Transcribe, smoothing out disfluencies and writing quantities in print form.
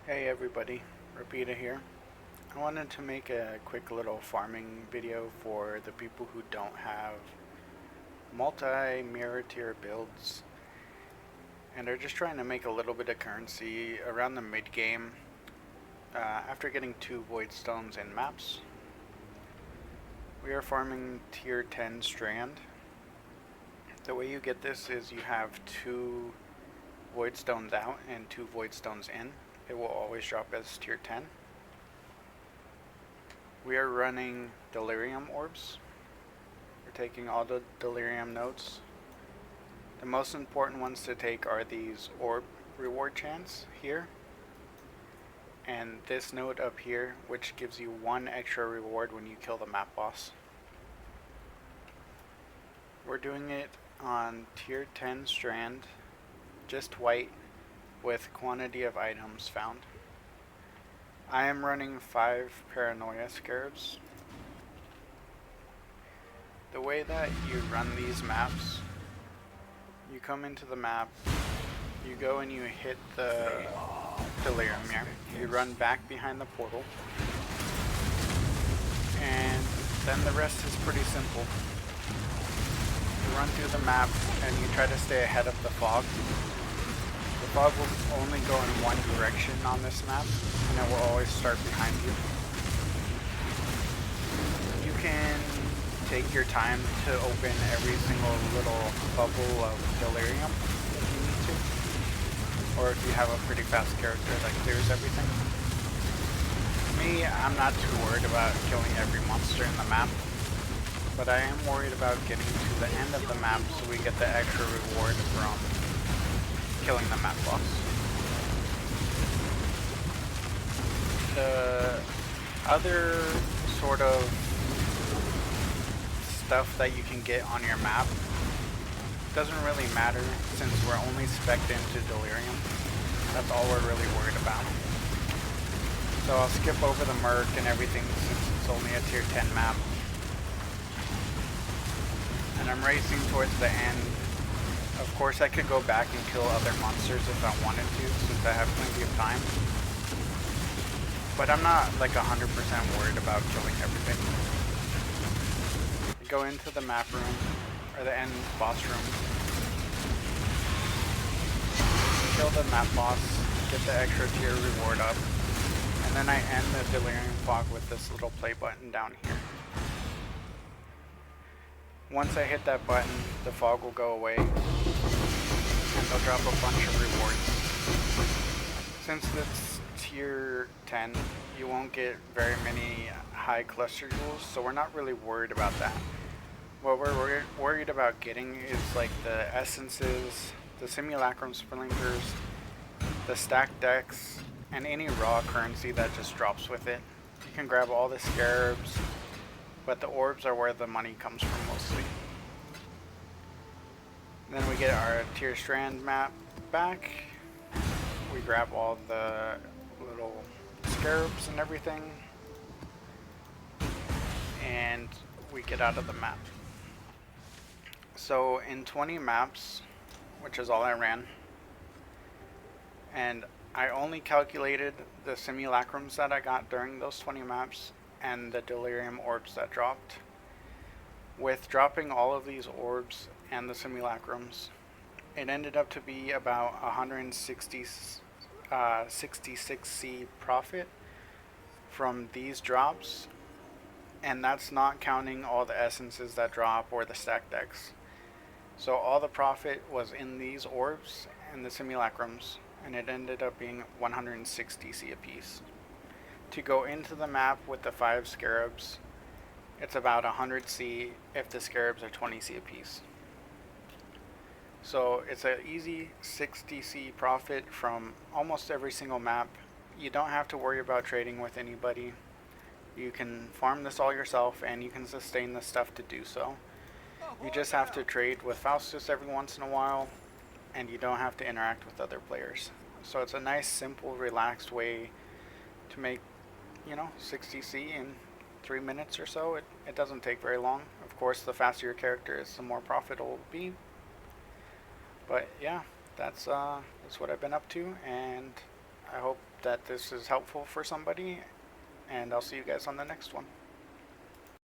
Hey everybody, Rapida here. I wanted to make a quick little farming video for the people who don't have multi-mirror tier builds and are just trying to make a little bit of currency around the mid game after getting 2 void stones in maps. We are farming tier 10 strand. The way you get this is you have 2 void stones out and 2 void stones in. It will always drop as tier 10. We are running delirium orbs. We're taking all the delirium nodes. The most important ones to take are these orb reward chants here, and this node up here, which gives you 1 extra reward when you kill the map boss. We're doing it on tier 10 strand, just white, with quantity of items found. I am running 5 paranoia scarabs. The way that you run these maps, you come into the map, you go and you hit the delirium here. You run back behind the portal, and then the rest is pretty simple. You run through the map and you try to stay ahead of the fog. The fog will only go in one direction on this map, and it will always start behind you. You can take your time to open every single little bubble of delirium if you need to, or if you have a pretty fast character that clears everything. Me, I'm not too worried about killing every monster in the map, but I am worried about getting to the end of the map so we get the extra reward from killing the map boss. The other sort of stuff that you can get on your map doesn't really matter since we're only spec'd into delirium. That's all we're really worried about. So I'll skip over the merc and everything since it's only a tier 10 map. And I'm racing towards the end. Of course I could go back and kill other monsters if I wanted to, since I have plenty of time. But I'm not like 100% worried about killing everything. Go into the map room, or the end boss room. Kill the map boss, get the extra tier reward up, and then I end the delirium fog with this little play button down here. Once I hit that button, the fog will go away, and they'll drop a bunch of rewards. Since it's tier 10, you won't get very many high cluster jewels, so we're not really worried about that. What we're worried about getting is like the essences, the simulacrum splinters, the stacked decks, and any raw currency that just drops with it. You can grab all the scarabs, but the orbs are where the money comes from mostly. Then we get our tier strand map back. We grab all the little scarabs and everything, and we get out of the map. So in 20 maps, which is all I ran, and I only calculated the simulacrums that I got during those 20 maps and the delirium orbs that dropped. With dropping all of these orbs and the simulacrums, it ended up to be about 166C profit from these drops, and that's not counting all the essences that drop or the stack decks. So all the profit was in these orbs and the simulacrums, and it ended up being 160C a piece. To go into the map with the 5 scarabs, it's about 100C if the scarabs are 20C a piece. So it's an easy 60C profit from almost every single map. You don't have to worry about trading with anybody. You can farm this all yourself, and you can sustain the stuff to do so. You just have to trade with Faustus every once in a while, and you don't have to interact with other players. So it's a nice, simple, relaxed way to make, 60C in 3 minutes or so. It doesn't take very long. Of course, the faster your character is, the more profit it will be. But yeah, that's what I've been up to, and I hope that this is helpful for somebody, and I'll see you guys on the next one.